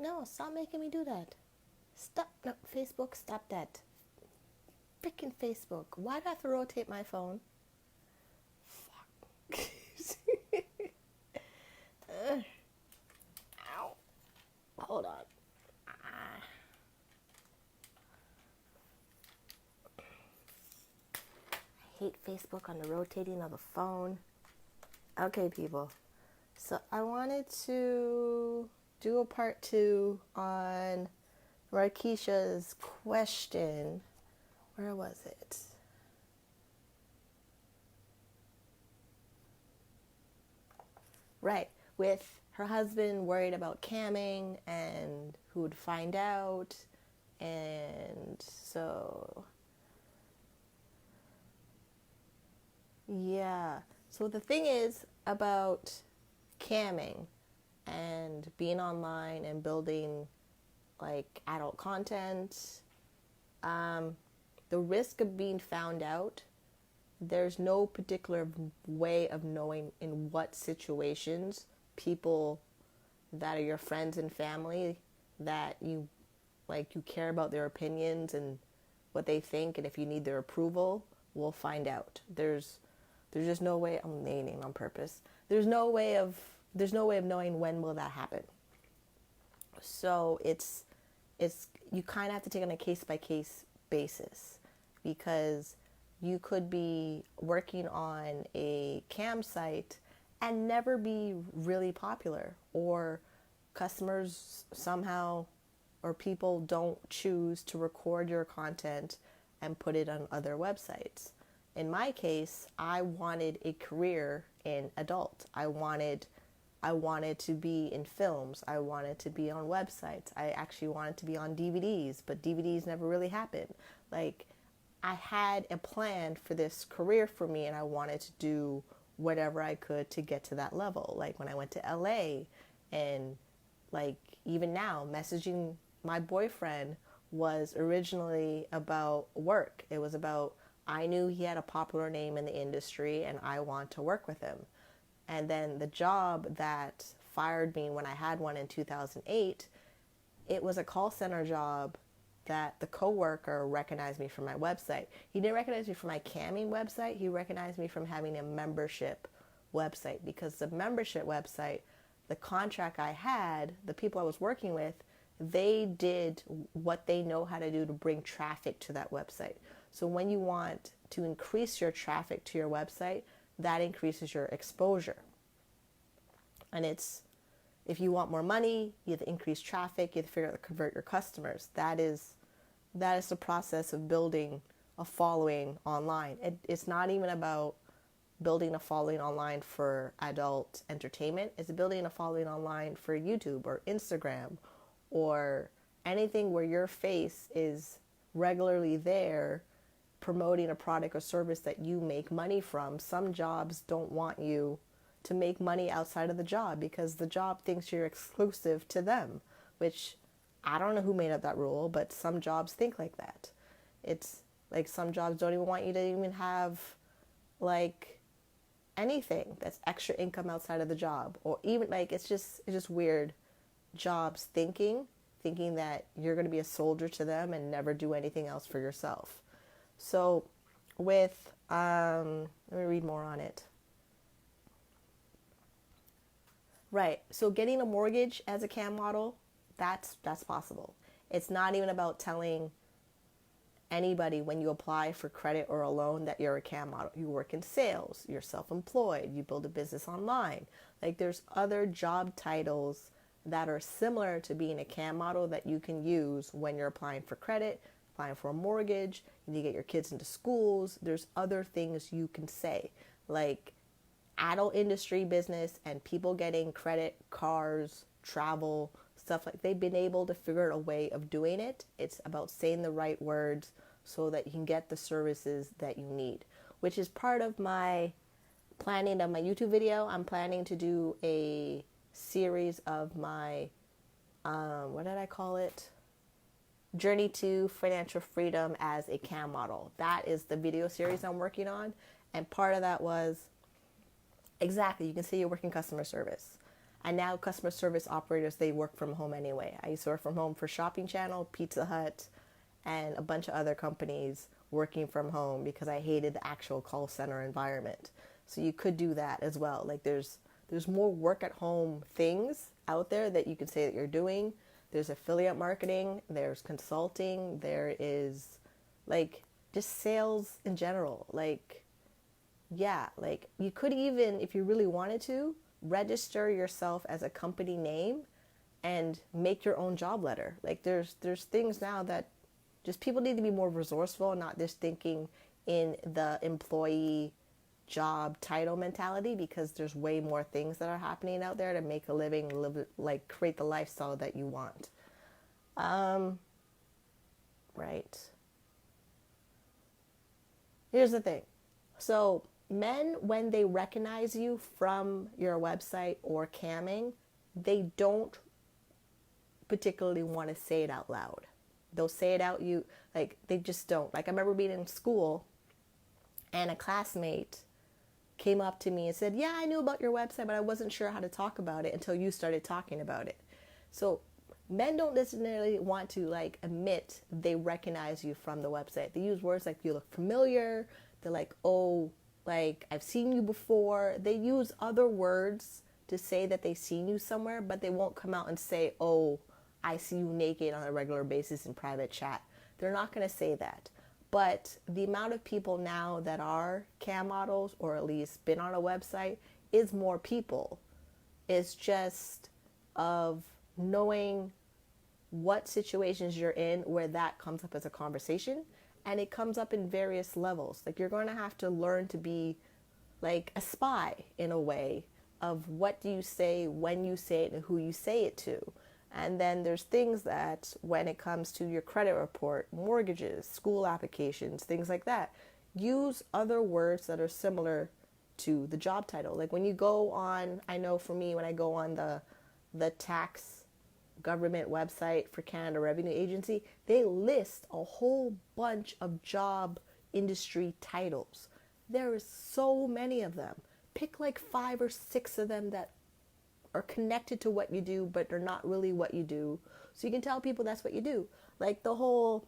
No, stop making me do that. Stop. No, Facebook, stop that. Freaking Facebook. Why do I have to rotate my phone? Fuck. Ow. Hold on. Ah. I hate Facebook on the rotating of the phone. Okay, people. So I wanted to do a part 2 on Markeisha's question. Where was it? Right, with her husband worried about camming and who would find out. And so, yeah. So the thing is about camming and being online and building like adult content, the risk of being found out, there's no particular way of knowing in what situations people that are your friends and family that you like, you care about their opinions and what they think, and if you need their approval, we'll find out. There's just no way. I'm naming on purpose. There's no way of knowing when will that happen. So it's you kind of have to take on a case by case basis, because you could be working on a cam site and never be really popular, or customers somehow or people don't choose to record your content and put it on other websites. In my case, I wanted a career in adult. I wanted to be in films. I wanted to be on websites. I actually wanted to be on DVDs, but DVDs never really happened. Like, I had a plan for this career for me, and I wanted to do whatever I could to get to that level. Like when I went to LA, and like even now, messaging my boyfriend was originally about work. It was about, I knew he had a popular name in the industry and I want to work with him. And then the job that fired me when I had one in 2008, it was a call center job that the coworker recognized me from my website. He didn't recognize me from my camming website. He recognized me from having a membership website, because the membership website, the contract I had, the people I was working with, they did what they know how to do to bring traffic to that website. So when you want to increase your traffic to your website, that increases your exposure. And it's, if you want more money, you have to increase traffic, you have to figure out how to convert your customers. That is the process of building a following online. It's not even about building a following online for adult entertainment. It's building a following online for YouTube or Instagram or anything where your face is regularly there promoting a product or service that you make money from. Some jobs don't want you to make money outside of the job because the job thinks you're exclusive to them, which I don't know who made up that rule, but some jobs think like that. It's like some jobs don't even want you to even have like anything that's extra income outside of the job, or even like it's just weird jobs thinking that you're going to be a soldier to them and never do anything else for yourself. So with let me read more on it. Right. So getting a mortgage as a cam model, that's possible. It's not even about telling anybody when you apply for credit or a loan that you're a cam model. You work in sales, you're self-employed, you build a business online. Like there's other job titles that are similar to being a cam model that you can use when you're applying for credit, applying for a mortgage, you need to get your kids into schools. There's other things you can say, like adult industry business and people getting credit, cars, travel, stuff like they've been able to figure out a way of doing it. It's about saying the right words so that you can get the services that you need, which is part of my planning of my YouTube video. I'm planning to do a series of my, what did I call it? Journey to Financial Freedom as a cam model. That is the video series I'm working on. And part of that was, exactly, you can say you're working customer service. And now customer service operators, they work from home anyway. I used to work from home for Shopping Channel, Pizza Hut, and a bunch of other companies working from home because I hated the actual call center environment. So you could do that as well. Like there's more work at home things out there that you could say that you're doing. There's affiliate marketing, there's consulting, there is like just sales in general. Like, yeah, like you could even, if you really wanted to, register yourself as a company name and make your own job letter. Like there's things now that just people need to be more resourceful, not just thinking in the employee job title mentality, because there's way more things that are happening out there to make a living, live, like create the lifestyle that you want. Right. Here's the thing. So men, when they recognize you from your website or camming, they don't particularly want to say it out loud. They'll say it out, like they just don't. Like I remember being in school and a classmate came up to me and said, yeah, I knew about your website, but I wasn't sure how to talk about it until you started talking about it. So men don't necessarily want to like admit they recognize you from the website. They use words like you look familiar. They're like, oh, like I've seen you before. They use other words to say that they've seen you somewhere, but they won't come out and say, oh, I see you naked on a regular basis in private chat. They're not going to say that. But the amount of people now that are cam models, or at least been on a website, is more people. It's just of knowing what situations you're in where that comes up as a conversation, and it comes up in various levels. Like you're going to have to learn to be like a spy in a way of what do you say, when you say it, and who you say it to. And then there's things that when it comes to your credit report, mortgages, school applications, things like that, use other words that are similar to the job title. Like when you go on, I know for me, when I go on the tax government website for Canada Revenue Agency, they list a whole bunch of job industry titles. There is so many of them. Pick like 5 or 6 of them that are connected to what you do, but they're not really what you do. So you can tell people that's what you do. Like the whole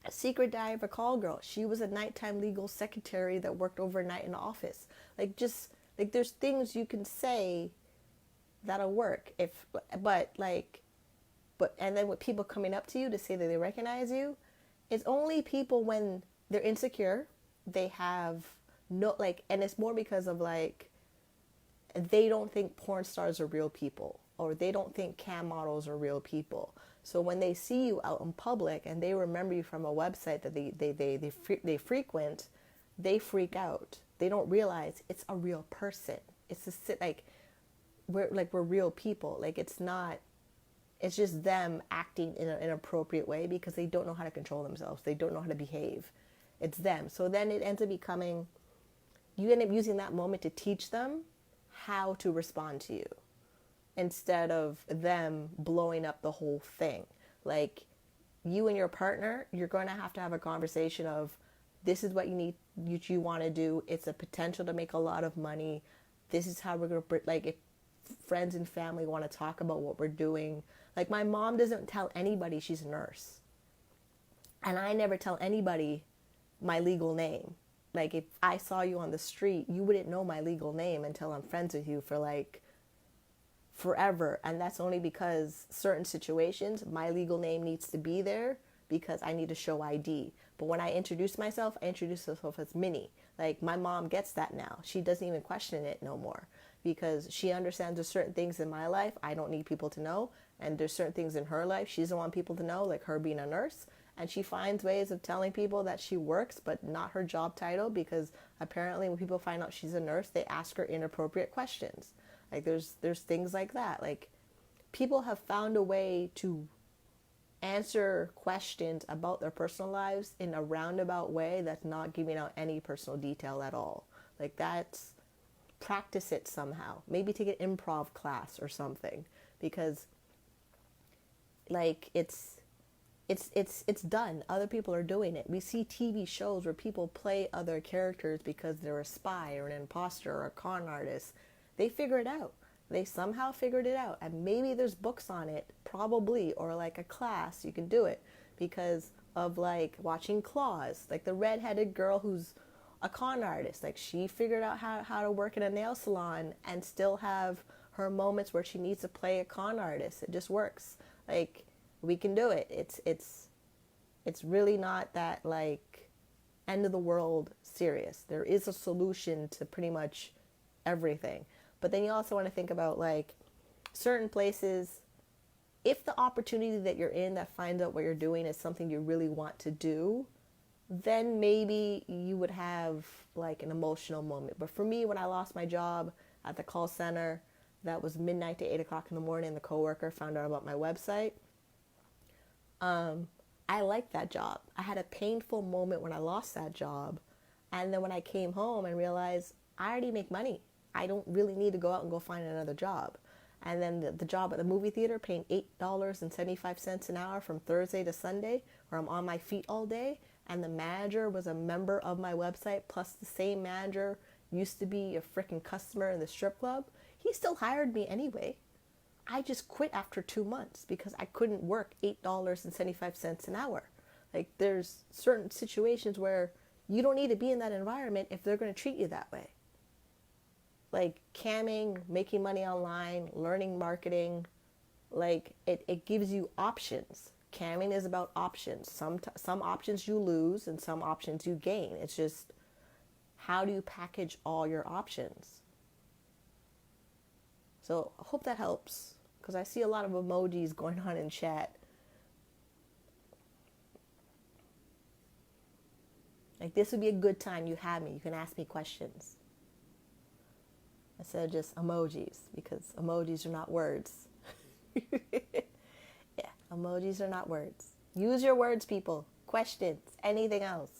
secret diary of a call girl. She was a nighttime legal secretary that worked overnight in the office. Like just like there's things you can say that'll work. And then with people coming up to you to say that they recognize you, it's only people when they're insecure. They have no and it's more because of they don't think porn stars are real people, or they don't think cam models are real people. So when they see you out in public and they remember you from a website that they frequent, they freak out. They don't realize it's a real person. It's we're real people. It's just them acting in an inappropriate way because they don't know how to control themselves. They don't know how to behave. It's them. So then it ends up becoming, you end up using that moment to teach them how to respond to you instead of them blowing up the whole thing. Like you and your partner, you're going to have a conversation of, this is what you want to do. It's a potential to make a lot of money. This is how we're going to, if friends and family want to talk about what we're doing. Like my mom doesn't tell anybody she's a nurse. And I never tell anybody my legal name. Like if I saw you on the street, you wouldn't know my legal name until I'm friends with you for forever. And that's only because certain situations, my legal name needs to be there because I need to show ID. But when I introduce myself, I introduce myself as Minnie. Like my mom gets that now. She doesn't even question it no more because she understands there's certain things in my life I don't need people to know. And there's certain things in her life she doesn't want people to know, like her being a nurse. And she finds ways of telling people that she works, but not her job title, because apparently when people find out she's a nurse, they ask her inappropriate questions. Like there's things like that. Like people have found a way to answer questions about their personal lives in a roundabout way that's not giving out any personal detail at all. Like that's, practice it somehow. Maybe take an improv class or something, because it's done. Other people are doing it. We see TV shows where people play other characters because they're a spy or an imposter or a con artist. They figure it out. They somehow figured it out. And maybe there's books on it, probably, or like a class you can do it because of like watching Claws, like the redheaded girl who's a con artist. Like she figured out how to work in a nail salon and still have her moments where she needs to play a con artist. It just works. Like we can do it. It's really not that like end of the world serious. There is a solution to pretty much everything. But then you also want to think about like certain places, if the opportunity that you're in that finds out what you're doing is something you really want to do, then maybe you would have like an emotional moment. But for me, when I lost my job at the call center, that was midnight to 8 o'clock in the morning, the coworker found out about my website. I liked that job. I had a painful moment when I lost that job. And then when I came home and realized I already make money, I don't really need to go out and go find another job. And then the job at the movie theater paying $8.75 an hour from Thursday to Sunday, where I'm on my feet all day. And the manager was a member of my website, plus the same manager used to be a freaking customer in the strip club. He still hired me anyway. I just quit after 2 months because I couldn't work $8.75 an hour. Like there's certain situations where you don't need to be in that environment if they're going to treat you that way. Like camming, making money online, learning marketing, like it gives you options. Camming is about options. Some options you lose and some options you gain. It's just how do you package all your options? So I hope that helps because I see a lot of emojis going on in chat. Like this would be a good time. You have me. You can ask me questions instead of just emojis because emojis are not words. Yeah, emojis are not words. Use your words, people. Questions, anything else.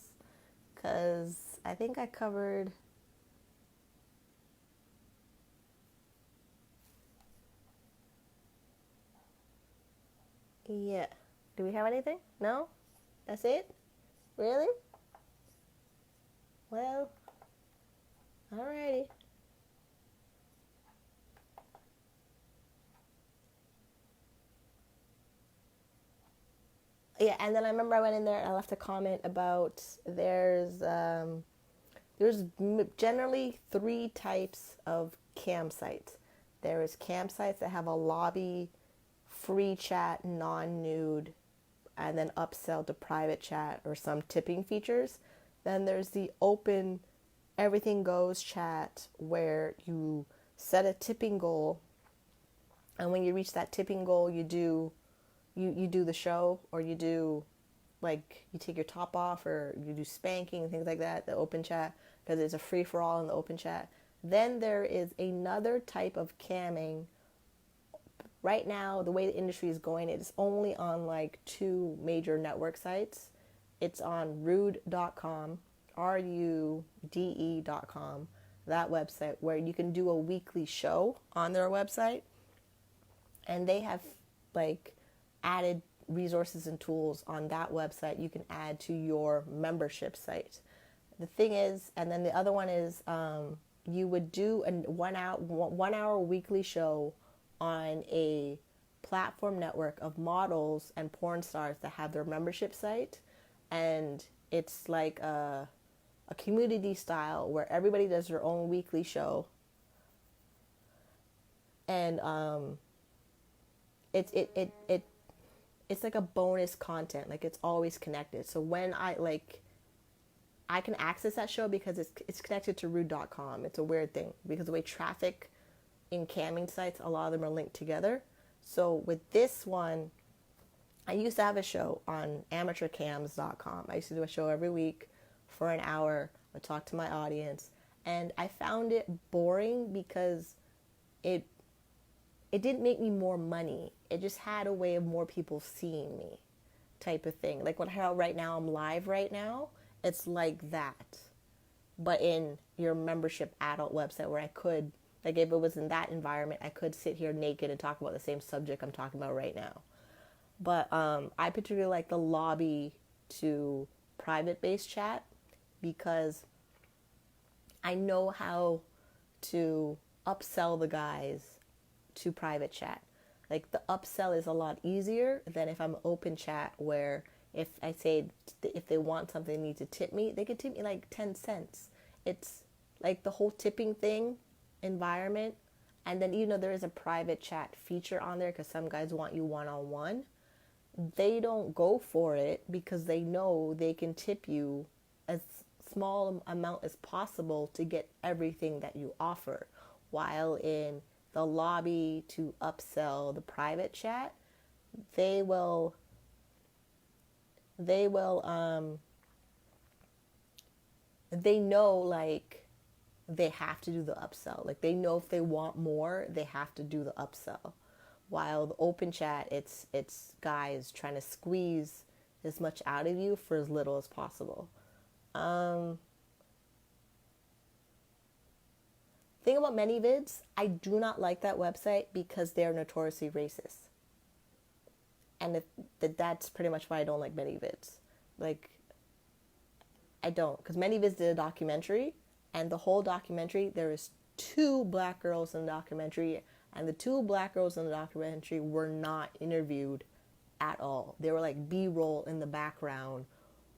Because I think I covered... Yeah. Do we have anything? No? That's it? Really? Well, alrighty. Yeah, and then I remember I went in there and I left a comment about there's generally 3 types of cam sites. There is cam sites that have a lobby, free chat, non-nude, and then upsell to private chat or some tipping features. Then there's the open, everything goes chat where you set a tipping goal, and when you reach that tipping goal, you do the show, or you do like you take your top off, or you do spanking and things like that. The open chat, because it's a free for all in the open chat. Then there is another type of camming. Right now, the way the industry is going, it's only on like 2 major network sites. It's on rude.com, rude.com, that website where you can do a weekly show on their website. And they have like added resources and tools on that website you can add to your membership site. The thing is, and then the other one is you would do a 1 hour weekly show on a platform network of models and porn stars that have their membership site. And it's like a community style where everybody does their own weekly show. And it's like a bonus content. Like it's always connected. So when I can access that show because it's connected to rude.com. It's a weird thing because the way traffic in camming sites, a lot of them are linked together. So with this one, I used to have a show on amateurcams.com. I used to do a show every week for an hour. I would talk to my audience, and I found it boring because it didn't make me more money. It just had a way of more people seeing me, type of thing. Like how right now I'm live right now, it's like that, but in your membership adult website where I could, like if it was in that environment, I could sit here naked and talk about the same subject I'm talking about right now. But I particularly like the lobby to private based chat because I know how to upsell the guys to private chat. Like the upsell is a lot easier than if I'm open chat, where if I say if they want something, they need to tip me, they could tip me like 10 cents. It's like the whole tipping thing environment. And then, there is a private chat feature on there because some guys want you one-on-one. They don't go for it because they know they can tip you as small amount as possible to get everything that you offer. While in the lobby to upsell the private chat, they will they know, like, they have to do the upsell. Like, they know if they want more, they have to do the upsell. While the open chat, it's guys trying to squeeze as much out of you for as little as possible. Thing about ManyVids, I do not like that website because they're notoriously racist. And that's pretty much why I don't like ManyVids. Like, I don't. Because ManyVids did a documentary, and the whole documentary, there is 2 black girls in the documentary, and the 2 black girls in the documentary were not interviewed at all. They were like B-roll in the background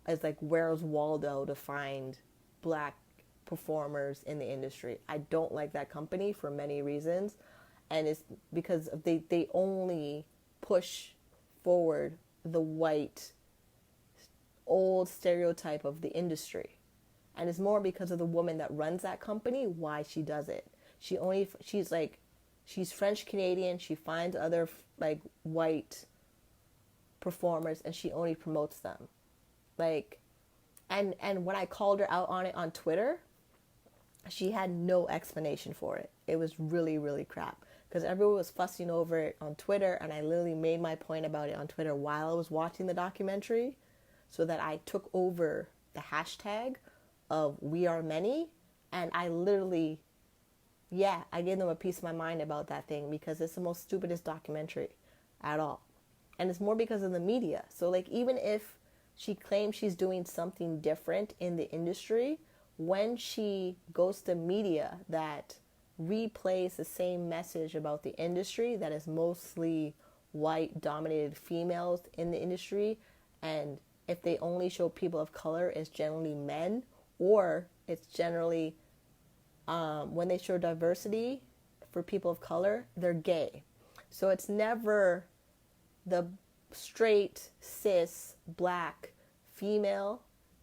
as like Where's Waldo to find black performers in the industry. I don't like that company for many reasons, and it's because they only push forward the white old stereotype of the industry, and it's more because of the woman that runs that company why she does it. She's French Canadian. She finds other like white performers and she only promotes them. Like, and when I called her out on it on Twitter, she had no explanation for it. It was really, really crap because everyone was fussing over it on Twitter, and I literally made my point about it on Twitter while I was watching the documentary, so that I took over the hashtag of We Are Many, and I literally, I gave them a piece of my mind about that thing because it's the most stupidest documentary at all. And it's more because of the media. So like, even if she claims she's doing something different in the industry, when she goes to media that replays the same message about the industry that is mostly white dominated females in the industry, and if they only show people of color, it's generally men, or it's generally when they show diversity for people of color, they're gay. So it's never the straight cis black female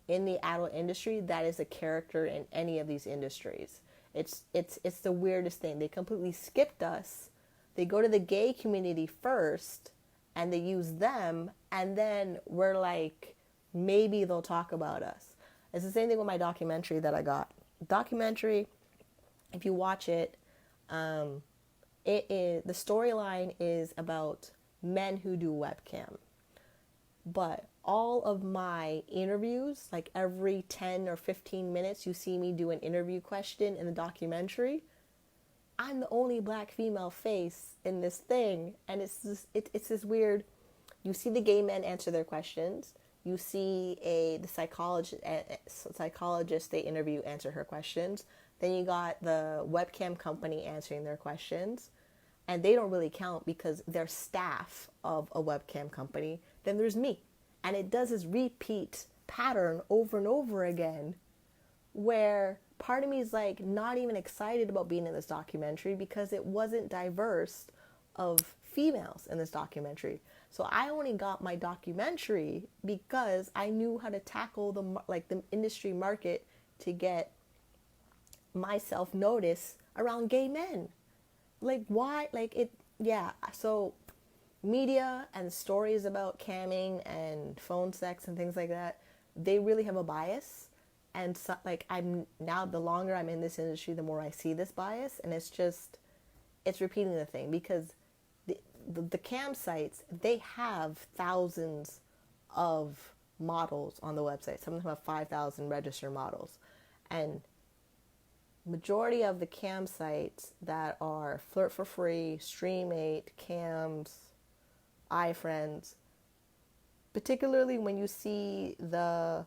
in the adult industry that is a character in any of these industries. It's the weirdest thing. They completely skipped us. They go to the gay community first and they use them, and then we're like, maybe they'll talk about us. It's the same thing with my documentary that I got. Documentary, if you watch it, it is, the storyline is about men who do webcam. But all of my interviews, like every 10 or 15 minutes, you see me do an interview question in the documentary. I'm the only black female face in this thing. And it's this weird, you see the gay men answer their questions. You see the psychologist they interview answer her questions. Then you got the webcam company answering their questions. And they don't really count because they're staff of a webcam company. Then there's me. And it does this repeat pattern over and over again, where part of me is like not even excited about being in this documentary because it wasn't diverse of females in this documentary. So I only got my documentary because I knew how to tackle the industry market to get myself noticed around gay men. Like, why? Like, it, yeah. So media and stories about camming and phone sex and things like that, they really have a bias. And so, like, I'm now, the longer I'm in this industry, the more I see this bias, and it's repeating the thing, because the cam sites, they have thousands of models on the website. Some of them have 5,000 registered models, and majority of the cam sites that are Flirt for Free, Stream8, Cams, iFriends, particularly when you see the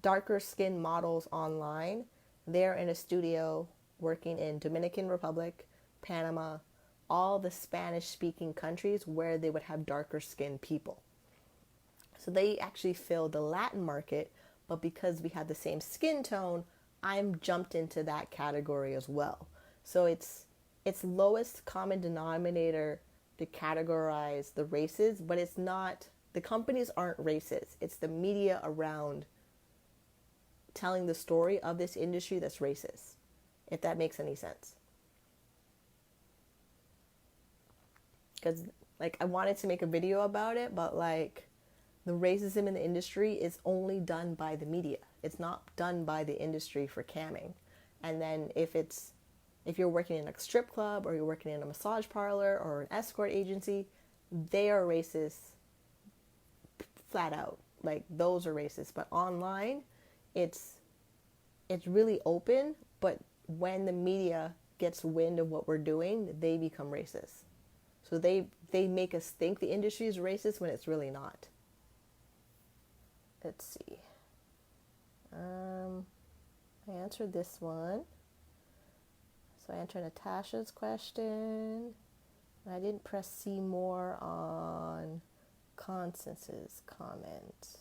darker skinned models online, they're in a studio working in Dominican Republic, Panama, all the Spanish speaking countries where they would have darker skinned people. So they actually filled the Latin market, but because we had the same skin tone, I'm jumped into that category as well. So it's lowest common denominator to categorize the races, but it's not, the companies aren't racist. It's the media around telling the story of this industry that's racist, if that makes any sense. Because like I wanted to make a video about it, but like the racism in the industry is only done by the media. It's not done by the industry for camming. And then if you're working in a strip club or you're working in a massage parlor or an escort agency, they are racist flat out. Like those are racist. But online, it's really open, but when the media gets wind of what we're doing, they become racist. So they make us think the industry is racist when it's really not. Let's see. I answered this one. So I answered Natasha's question. I didn't press see more on Constance's comment.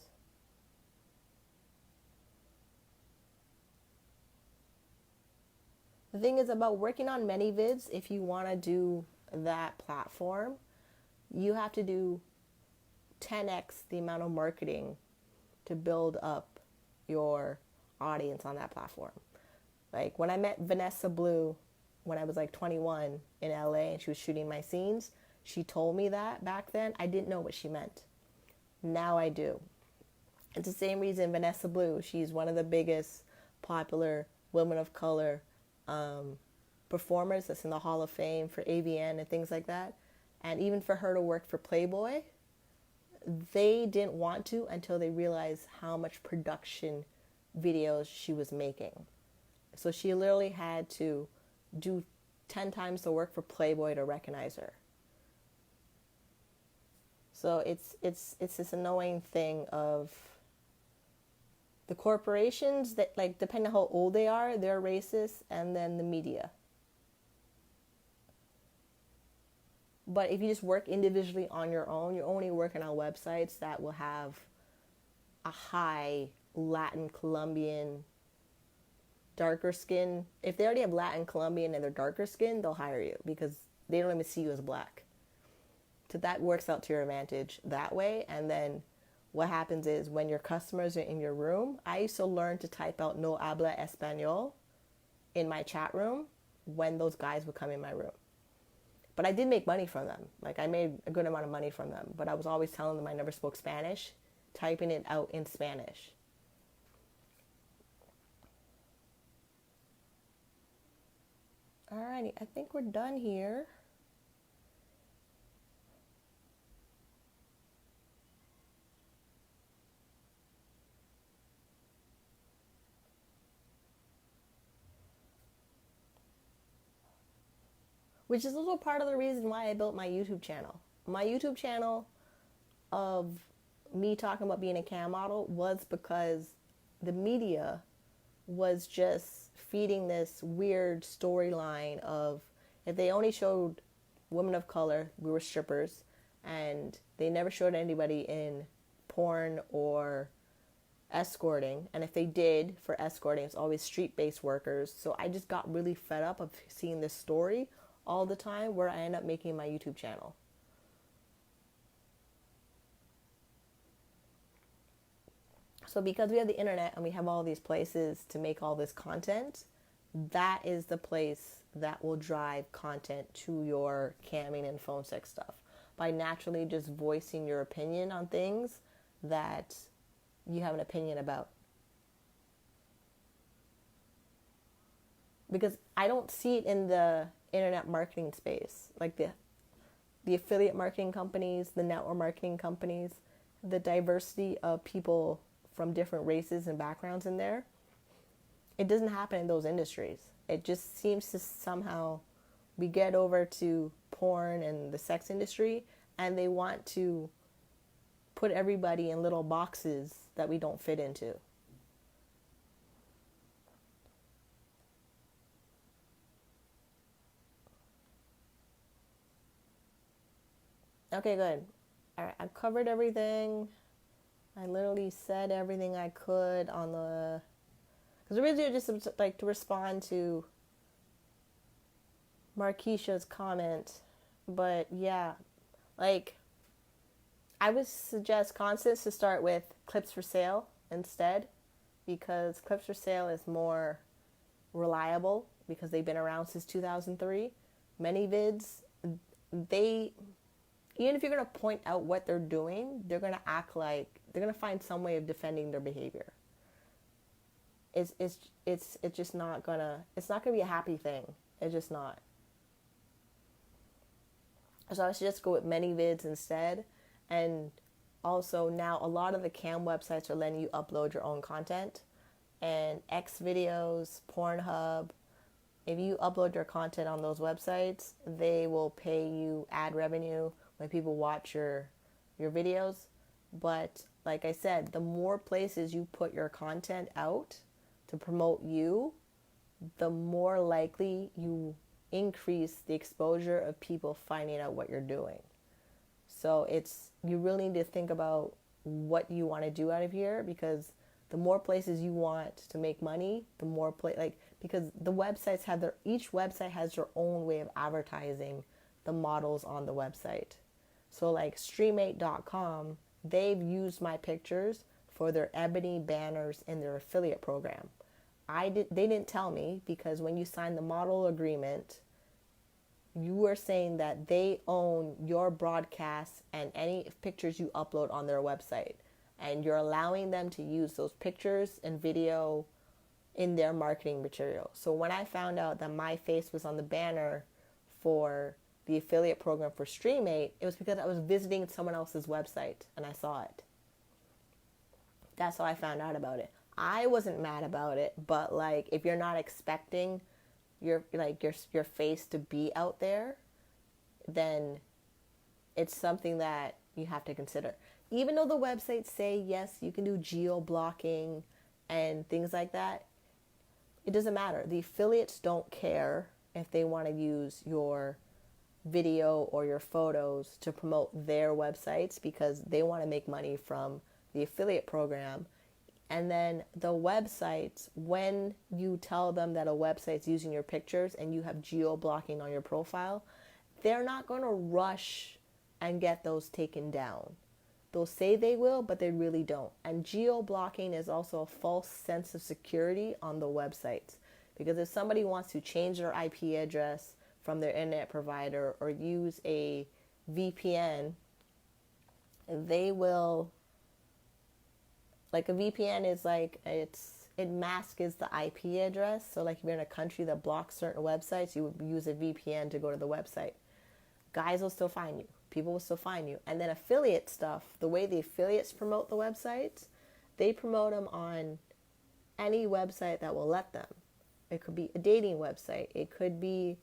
The thing is about working on ManyVids, if you want to do that platform, you have to do 10x the amount of marketing to build up your audience on that platform. Like when I met Vanessa Blue when I was like 21 in LA and she was shooting my scenes, she told me that back then. I didn't know what she meant. Now I do. It's the same reason Vanessa Blue, she's one of the biggest popular women of color performers that's in the Hall of Fame for AVN and things like that. And even for her to work for Playboy, they didn't want to until they realized how much production videos she was making. So she literally had to do 10 times the work for Playboy to recognize her. So it's this annoying thing of the corporations that, like, depending on how old they are, they're racist, and then the media. But if you just work individually on your own, you're only working on websites that will have a high Latin, Colombian, darker skin. If they already have Latin, Colombian, and they're darker skin, they'll hire you because they don't even see you as black. So that works out to your advantage that way. And then what happens is when your customers are in your room, I used to learn to type out no habla español in my chat room when those guys would come in my room. But I did make money from them. Like I made a good amount of money from them, but I was always telling them I never spoke Spanish, typing it out in Spanish. Alrighty, I think we're done here. Which is a little part of the reason why I built my YouTube channel. My YouTube channel of me talking about being a cam model was because the media was just feeding this weird storyline of if they only showed women of color, we were strippers, and they never showed anybody in porn or escorting. And if they did for escorting, it's always street-based workers. So I just got really fed up of seeing this story all the time where I end up making my YouTube channel. So because we have the internet and we have all these places to make all this content, that is the place that will drive content to your camming and phone sex stuff by naturally just voicing your opinion on things that you have an opinion about. Because I don't see it in the internet marketing space, like the affiliate marketing companies, the network marketing companies, the diversity of people from different races and backgrounds in there. It doesn't happen in those industries. It just seems to somehow we get over to porn and the sex industry and they want to put everybody in little boxes that we don't fit into. Okay, good. All right, I covered everything. I literally said everything I could on the. Because originally just like to respond to Marquisha's comment. But yeah, like I would suggest Constance to start with clips for sale instead, because clips for sale is more reliable because they've been around since 2003. Many vids, they, even if you're going to point out what they're doing, they're going to act like they're going to find some way of defending their behavior. It's just not gonna, it's not gonna be a happy thing. It's just not. So I should just go with many vids instead. And also now a lot of the cam websites are letting you upload your own content. And X videos, Pornhub, if you upload your content on those websites, they will pay you ad revenue when people watch your videos. But like I said, the more places you put your content out to promote you, the more likely you increase the exposure of people finding out what you're doing. So it's, you really need to think about what you want to do out of here, because the more places you want to make money, the more like, because the websites have their, each website has their own way of advertising the models on the website. So like stream8.com, they've used my pictures for their ebony banners in their affiliate program. They didn't tell me, because when you sign the model agreement, you were saying that they own your broadcasts and any pictures you upload on their website. And you're allowing them to use those pictures and video in their marketing material. So when I found out that my face was on the banner for the affiliate program for Stream8, it was because I was visiting someone else's website and I saw it. That's how I found out about it. I wasn't mad about it, but like if you're not expecting your face to be out there, then it's something that you have to consider. Even though the websites say yes, you can do geo blocking and things like that, it doesn't matter. The affiliates don't care if they want to use your video or your photos to promote their websites, because they want to make money from the affiliate program. And then the websites, when you tell them that a website's using your pictures and you have geo blocking on your profile, they're not going to rush and get those taken down. They'll say they will, but they really don't. And geo blocking is also a false sense of security on the websites, because if somebody wants to change their IP address from their internet provider or use a VPN, they will, like a VPN is like, it masks the IP address. So like if you're in a country that blocks certain websites, you would use a VPN to go to the website. Guys will still find you. People will still find you. And then affiliate stuff, the way the affiliates promote the websites, they promote them on any website that will let them. It could be a dating website. It could be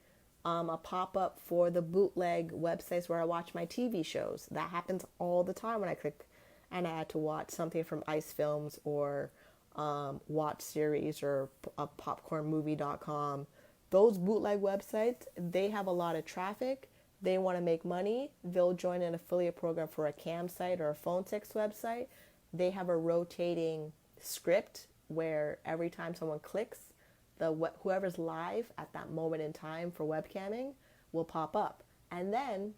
a pop-up for the bootleg websites where I watch my TV shows. That happens all the time when I click and I had to watch something from Ice Films or Watch Series or popcornmovie.com. Those bootleg websites, they have a lot of traffic. They want to make money. They'll join an affiliate program for a cam site or a phone text website. They have a rotating script where every time someone clicks, whoever's live at that moment in time for webcamming will pop up. And then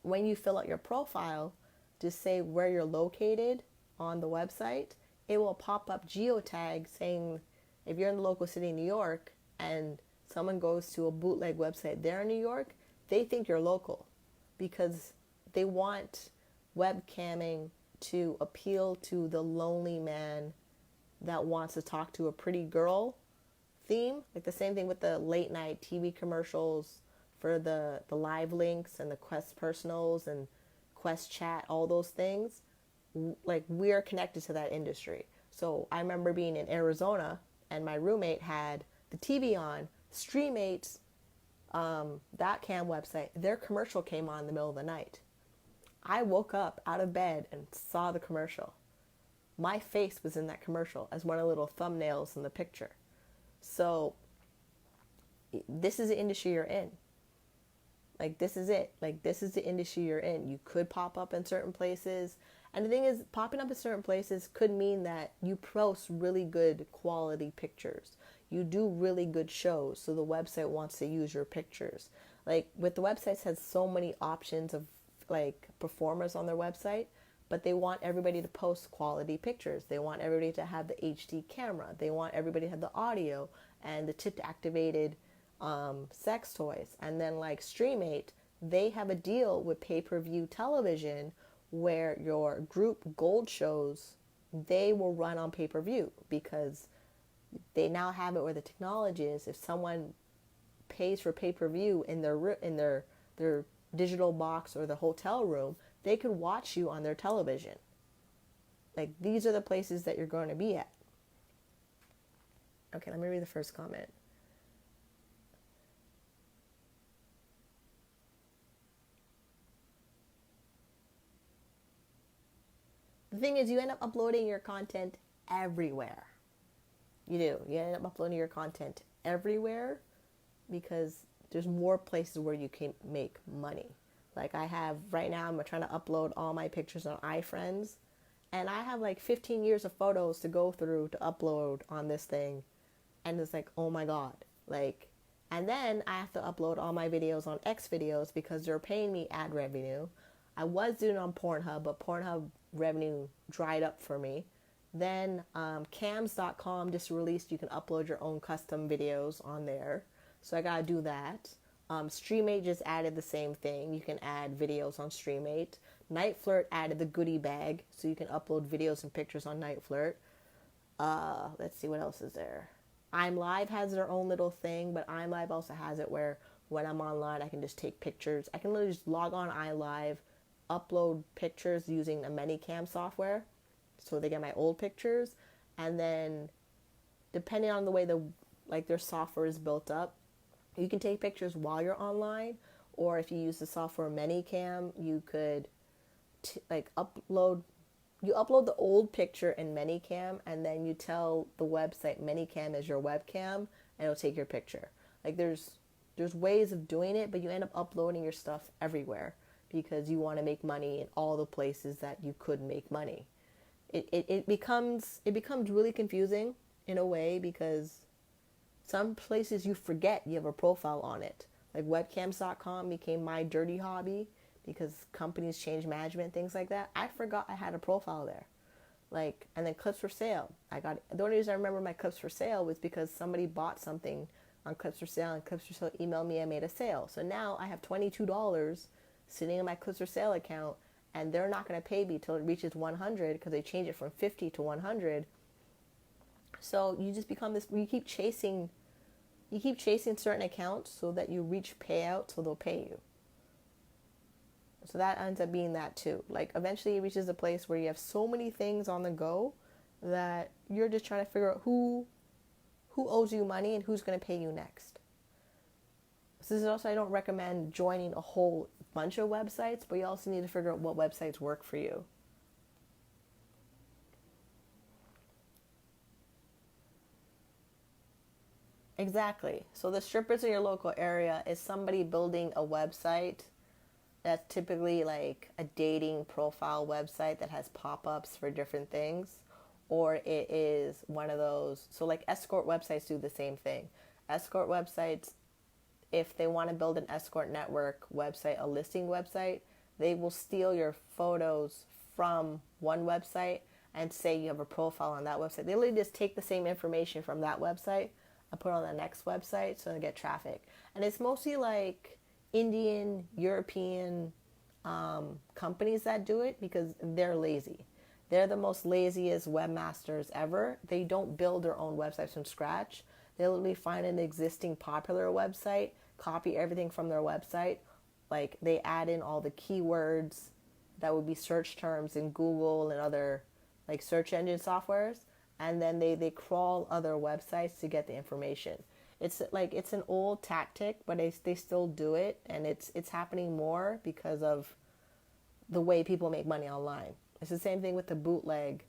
when you fill out your profile, just say where you're located on the website, it will pop up geotag saying if you're in the local city, New York, and someone goes to a bootleg website there in New York, they think you're local, because they want webcamming to appeal to the lonely man that wants to talk to a pretty girl theme. Like the same thing with the late night TV commercials for the live links and the Quest personals and Quest chat, all those things. Like we're connected to that industry. So I remember being in Arizona and my roommate had the TV on, Stream8's that cam website, their commercial came on in the middle of the night. I woke up out of bed and saw the commercial. My face was in that commercial as one of the little thumbnails in the picture. So this is the industry you're in. Like, this is it. Like, this is the industry you're in. You could pop up in certain places. And the thing is, popping up in certain places could mean that you post really good quality pictures. You do really good shows, so the website wants to use your pictures. Like, with the websites has so many options of like performers on their website, but they want everybody to post quality pictures. They want everybody to have the HD camera. They want everybody to have the audio and the tip activated sex toys. And then like Streamate, they have a deal with pay-per-view television where your group gold shows, they will run on pay-per-view because they now have it where the technology is. If someone pays for pay-per-view in their digital box or the hotel room, they could watch you on their television. Like, these are the places that you're going to be at. Okay, let me read the first comment. The thing is, you end up uploading your content everywhere. You do. You end up uploading your content everywhere because there's more places where you can make money. Like, I have right now, I'm trying to upload all my pictures on iFriends, and I have like 15 years of photos to go through to upload on this thing. And it's like, oh my God. Like, and then I have to upload all my videos on X videos because they're paying me ad revenue. I was doing it on Pornhub, but Pornhub revenue dried up for me. Then cams.com just released you can upload your own custom videos on there. So I gotta do that. Streamate just added the same thing. You can add videos on Streamate. Night Flirt added the goodie bag, so you can upload videos and pictures on Night Flirt. Let's see, what else is there? I'm Live has their own little thing, but I'm Live also has it where when I'm online, I can just take pictures. I can literally just log on iLive, upload pictures using a ManyCam software, so they get my old pictures, and then depending on the way their software is built up, you can take pictures while you're online, or if you use the software ManyCam, you could upload the old picture in ManyCam, and then you tell the website ManyCam is your webcam, and it'll take your picture. Like, there's ways of doing it, but you end up uploading your stuff everywhere because you want to make money in all the places that you could make money. It becomes really confusing in a way because some places you forget you have a profile on it. Like webcams.com became my dirty hobby because companies change management, things like that. I forgot I had a profile there. Like, and then clips for sale. The only reason I remember my clips for sale was because somebody bought something on clips for sale, and clips for sale emailed me I made a sale. So now I have $22 sitting in my clips for sale account, and they're not going to pay me till it reaches 100 because they change it from 50 to 100. So you just become this, you keep chasing certain accounts so that you reach payout so they'll pay you. So that ends up being that too. Like, eventually it reaches a place where you have so many things on the go that you're just trying to figure out who owes you money and who's going to pay you next. So this is also, I don't recommend joining a whole bunch of websites, but you also need to figure out what websites work for you. Exactly. So the strippers in your local area is somebody building a website that's typically like a dating profile website that has pop-ups for different things, or it is one of those. So like escort websites do the same thing. Escort websites, if they want to build an escort network website, a listing website, they will steal your photos from one website and say you have a profile on that website. They literally just take the same information from that website and put it on the next website so they get traffic. And it's mostly like Indian, European companies that do it because they're lazy. They're the most laziest webmasters ever. They don't build their own websites from scratch. They literally find an existing popular website, copy everything from their website. Like, they add in all the keywords that would be search terms in Google and other like search engine softwares, and then they crawl other websites to get the information. It's like, it's an old tactic, but they still do it, and it's happening more because of the way people make money online. It's the same thing with the bootleg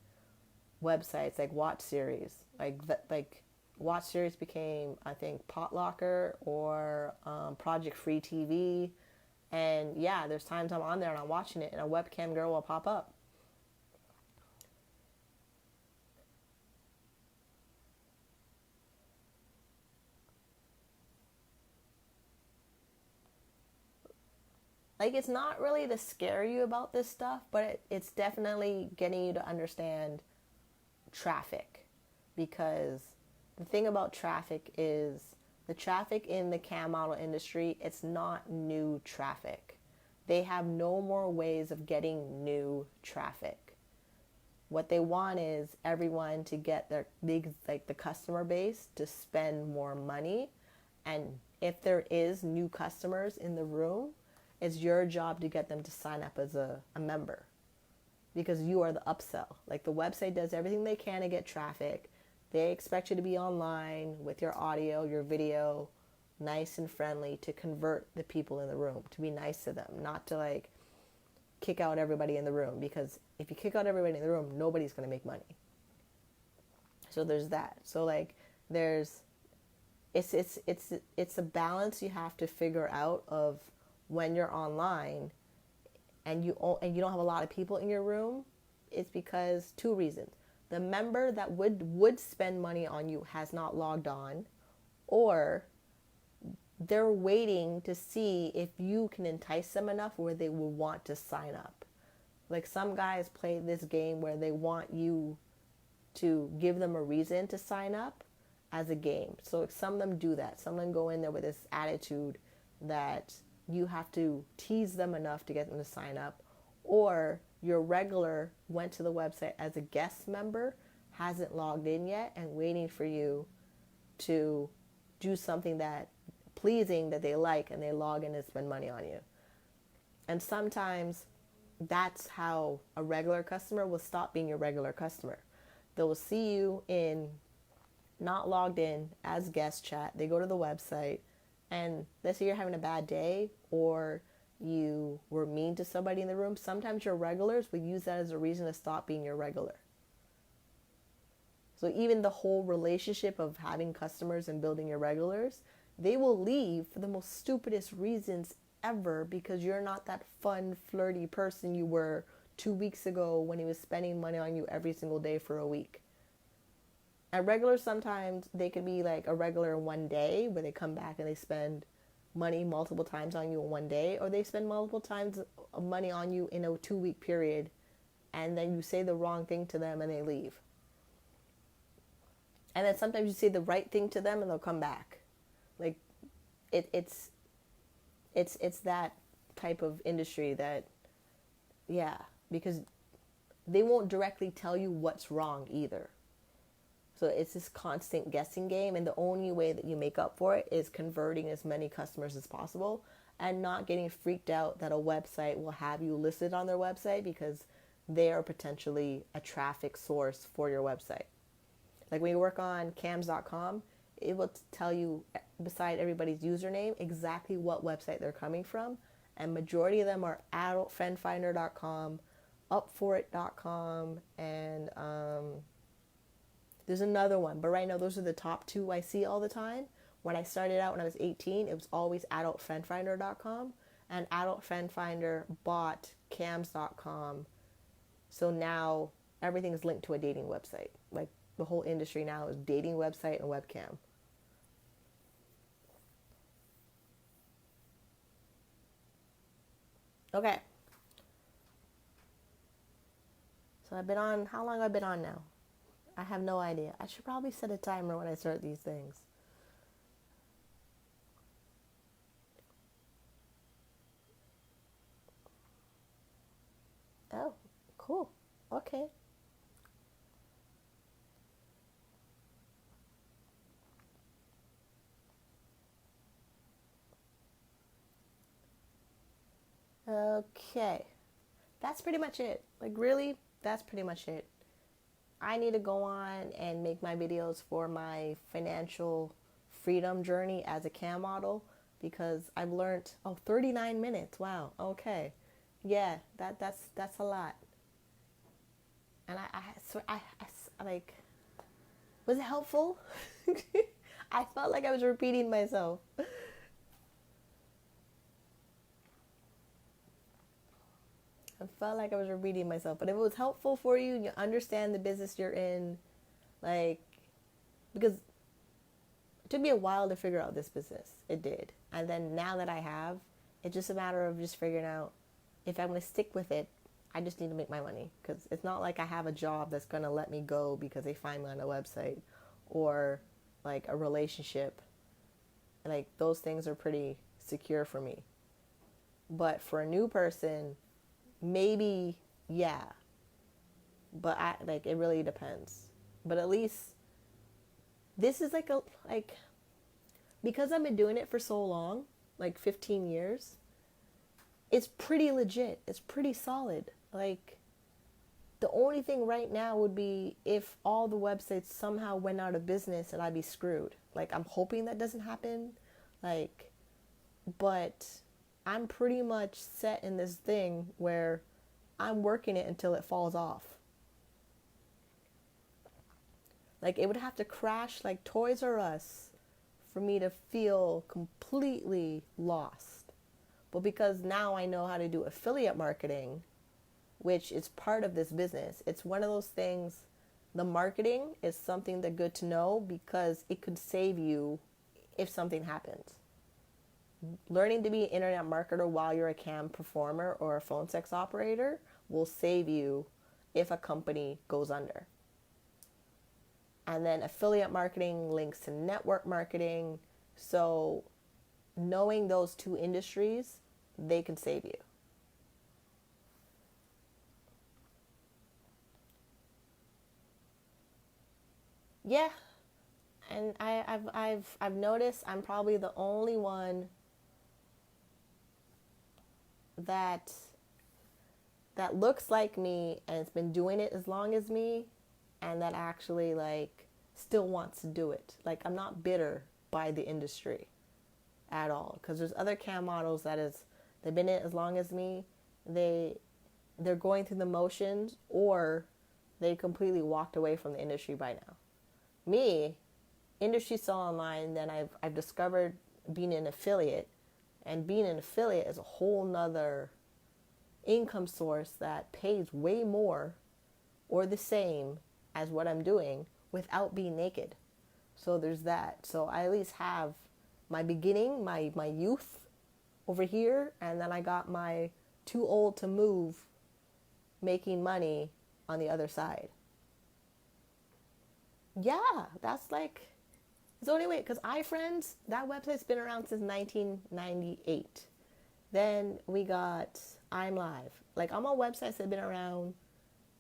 websites like Watch Series. Like Watch Series became, I think, Potlocker or Project Free TV, And yeah, there's times I'm on there and I'm watching it and a webcam girl will pop up. Like, it's not really to scare you about this stuff, but it's definitely getting you to understand traffic. Because the thing about traffic is the traffic in the cam model industry, it's not new traffic. They have no more ways of getting new traffic. What they want is everyone to get their big, like the customer base to spend more money. And if there is new customers in the room, it's your job to get them to sign up as a member, because you are the upsell. Like, the website does everything they can to get traffic. They expect you to be online with your audio, your video, nice and friendly, to convert the people in the room, to be nice to them, not to like kick out everybody in the room, because if you kick out everybody in the room, nobody's going to make money. So there's that. So like there's it's a balance you have to figure out of when you're online and you don't have a lot of people in your room. It's because two reasons: the member that would spend money on you has not logged on, or they're waiting to see if you can entice them enough where they will want to sign up. Like, some guys play this game where they want you to give them a reason to sign up as a game. So some of them do that. Some of them go in there with this attitude that you have to tease them enough to get them to sign up, or your regular went to the website as a guest member, hasn't logged in yet, and waiting for you to do something that pleasing that they like, and they log in and spend money on you. And sometimes that's how a regular customer will stop being your regular customer. They will see you in not logged in as guest chat. They go to the website, and let's say you're having a bad day or you were mean to somebody in the room. Sometimes your regulars will use that as a reason to stop being your regular. So even the whole relationship of having customers and building your regulars, they will leave for the most stupidest reasons ever, because you're not that fun, flirty person you were 2 weeks ago when he was spending money on you every single day for a week. And regulars, sometimes they could be like a regular one day where they come back and they spend money multiple times on you in one day, or they spend multiple times of money on you in a 2-week period, and then you say the wrong thing to them and they leave. And then sometimes you say the right thing to them and they'll come back. Like, it's that type of industry that, yeah, because they won't directly tell you what's wrong either. So it's this constant guessing game, and the only way that you make up for it is converting as many customers as possible and not getting freaked out that a website will have you listed on their website because they are potentially a traffic source for your website. Like, when you work on cams.com, it will tell you, beside everybody's username, exactly what website they're coming from. And majority of them are adultfriendfinder.com, upforit.com, and there's another one. But right now, those are the top two I see all the time. When I started out when I was 18, it was always adultfriendfinder.com, and adultfriendfinder bought cams.com. So now everything is linked to a dating website. Like, the whole industry now is dating website and webcam. Okay. So I've been on, how long have I been on now? I have no idea. I should probably set a timer when I start these things. Oh, cool. Okay. Okay. That's pretty much it. Like, really, that's pretty much it. I need to go on and make my videos for my financial freedom journey as a cam model, because I've learned, 39 minutes. Wow. Okay. Yeah, that's a lot. And I like, was it helpful? I felt like I was repeating myself. I felt like I was repeating myself. But if it was helpful for you and you understand the business you're in, like, because it took me a while to figure out this business. It did. And then now that I have, it's just a matter of just figuring out if I'm going to stick with it. I just need to make my money, because it's not like I have a job that's going to let me go because they find me on a website, or like a relationship. Like, those things are pretty secure for me. But for a new person, maybe, yeah. But it really depends. But at least this is because I've been doing it for so long, like 15 years, it's pretty legit. It's pretty solid. Like, the only thing right now would be if all the websites somehow went out of business and I'd be screwed. Like, I'm hoping that doesn't happen. Like, but I'm pretty much set in this thing where I'm working it until it falls off. Like, it would have to crash like Toys R Us for me to feel completely lost. But because now I know how to do affiliate marketing, which is part of this business, it's one of those things, the marketing is something that's good to know because it could save you if something happens. Learning to be an internet marketer while you're a cam performer or a phone sex operator will save you if a company goes under. And then affiliate marketing links to network marketing. So knowing those two industries, they can save you. Yeah. And I've noticed I'm probably the only one that looks like me and it's been doing it as long as me, and that actually like still wants to do it. Like, I'm not bitter by the industry at all, because there's other cam models they've been in it as long as me. They're going through the motions, or they completely walked away from the industry by now. Me, industry still online, then I've discovered being an affiliate, and being an affiliate is a whole nother income source that pays way more or the same as what I'm doing without being naked. So there's that. So I at least have my beginning, my youth over here, and then I got my too old to move making money on the other side. Yeah, that's like, it's the only way, because iFriends, that website's been around since 1998. Then we got I'm Live. Like, I'm on websites that have been around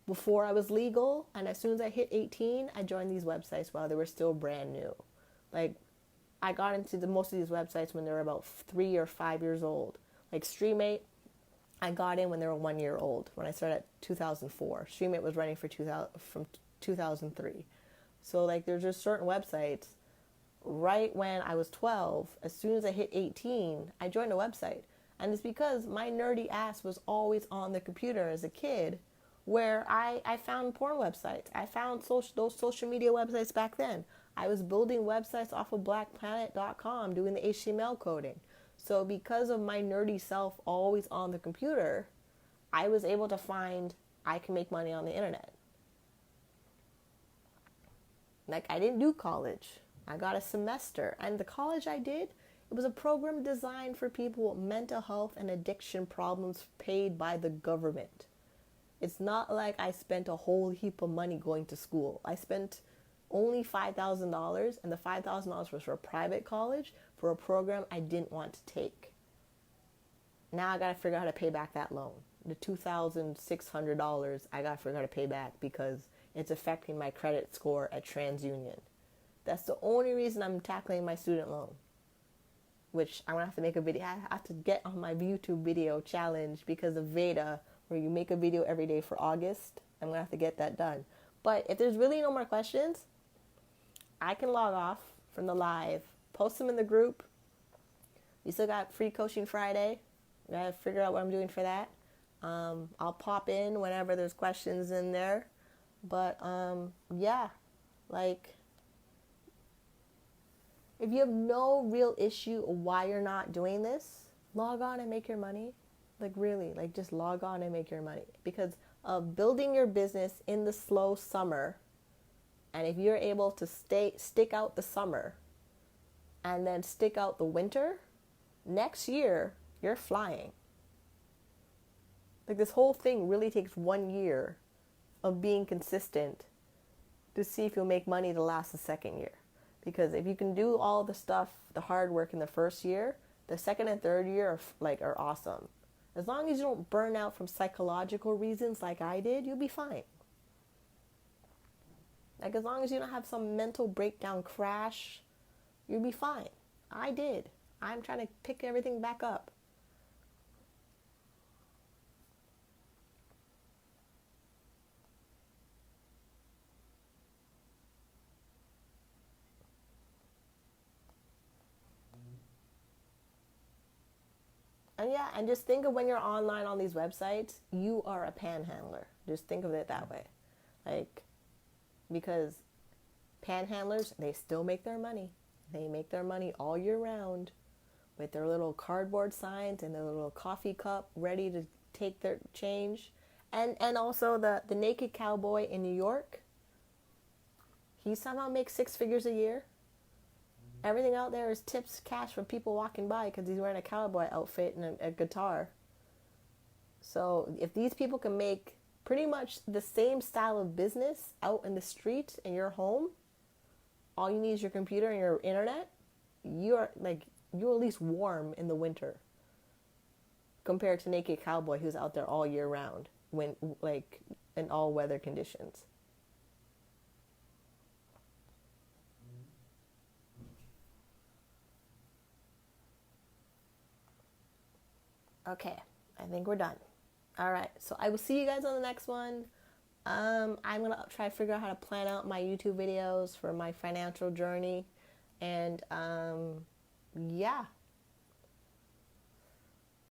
before I was legal, and as soon as I hit 18, I joined these websites while they were still brand new. Like, I got into most of these websites when they were about 3 or 5 years old. Like Streamate, I got in when they were 1 year old, when I started at 2004. Streamate was running from 2003. So, like, there's just certain websites. Right when I was 12, as soon as I hit 18, I joined a website. And it's because my nerdy ass was always on the computer as a kid, where I found porn websites. I found those social media websites back then. I was building websites off of blackplanet.com, doing the HTML coding. So because of my nerdy self always on the computer, I was able to find I can make money on the internet. Like, I didn't do college. I got a semester. And the college I did, it was a program designed for people with mental health and addiction problems paid by the government. It's not like I spent a whole heap of money going to school. I spent only $5,000, and the $5,000 was for a private college for a program I didn't want to take. Now I got to figure out how to pay back that loan. The $2,600, I got to figure out how to pay back because it's affecting my credit score at TransUnion. That's the only reason I'm tackling my student loan, which I'm going to have to make a video. I have to get on my YouTube video challenge because of Veda, where you make a video every day for August. I'm going to have to get that done. But if there's really no more questions, I can log off from the live, post them in the group. We still got Free Coaching Friday. I got to figure out what I'm doing for that. I'll pop in whenever there's questions in there. But, yeah, like, if you have no real issue of why you're not doing this, log on and make your money. Like really, like just log on and make your money. Because of building your business in the slow summer, and if you're able to stick out the summer and then stick out the winter, next year you're flying. Like this whole thing really takes 1 year of being consistent to see if you'll make money to last the second year. Because if you can do all the stuff, the hard work in the first year, the second and third year are awesome. As long as you don't burn out from psychological reasons like I did, you'll be fine. Like as long as you don't have some mental breakdown crash, you'll be fine. I did. I'm trying to pick everything back up. And yeah, and just think of when you're online on these websites, you are a panhandler. Just think of it that way. Like, because panhandlers, they still make their money. They make their money all year round with their little cardboard signs and their little coffee cup ready to take their change. And also the naked cowboy in New York, he somehow makes 6 figures a year. Everything out there is tips, cash from people walking by because he's wearing a cowboy outfit and a guitar. So if these people can make pretty much the same style of business out in the street in your home, all you need is your computer and your internet, you're at least warm in the winter compared to naked cowboy who's out there all year round when like in all weather conditions. Okay, I think we're done. All right, so I will see you guys on the next one. I'm gonna try to figure out how to plan out my YouTube videos for my financial journey, and yeah,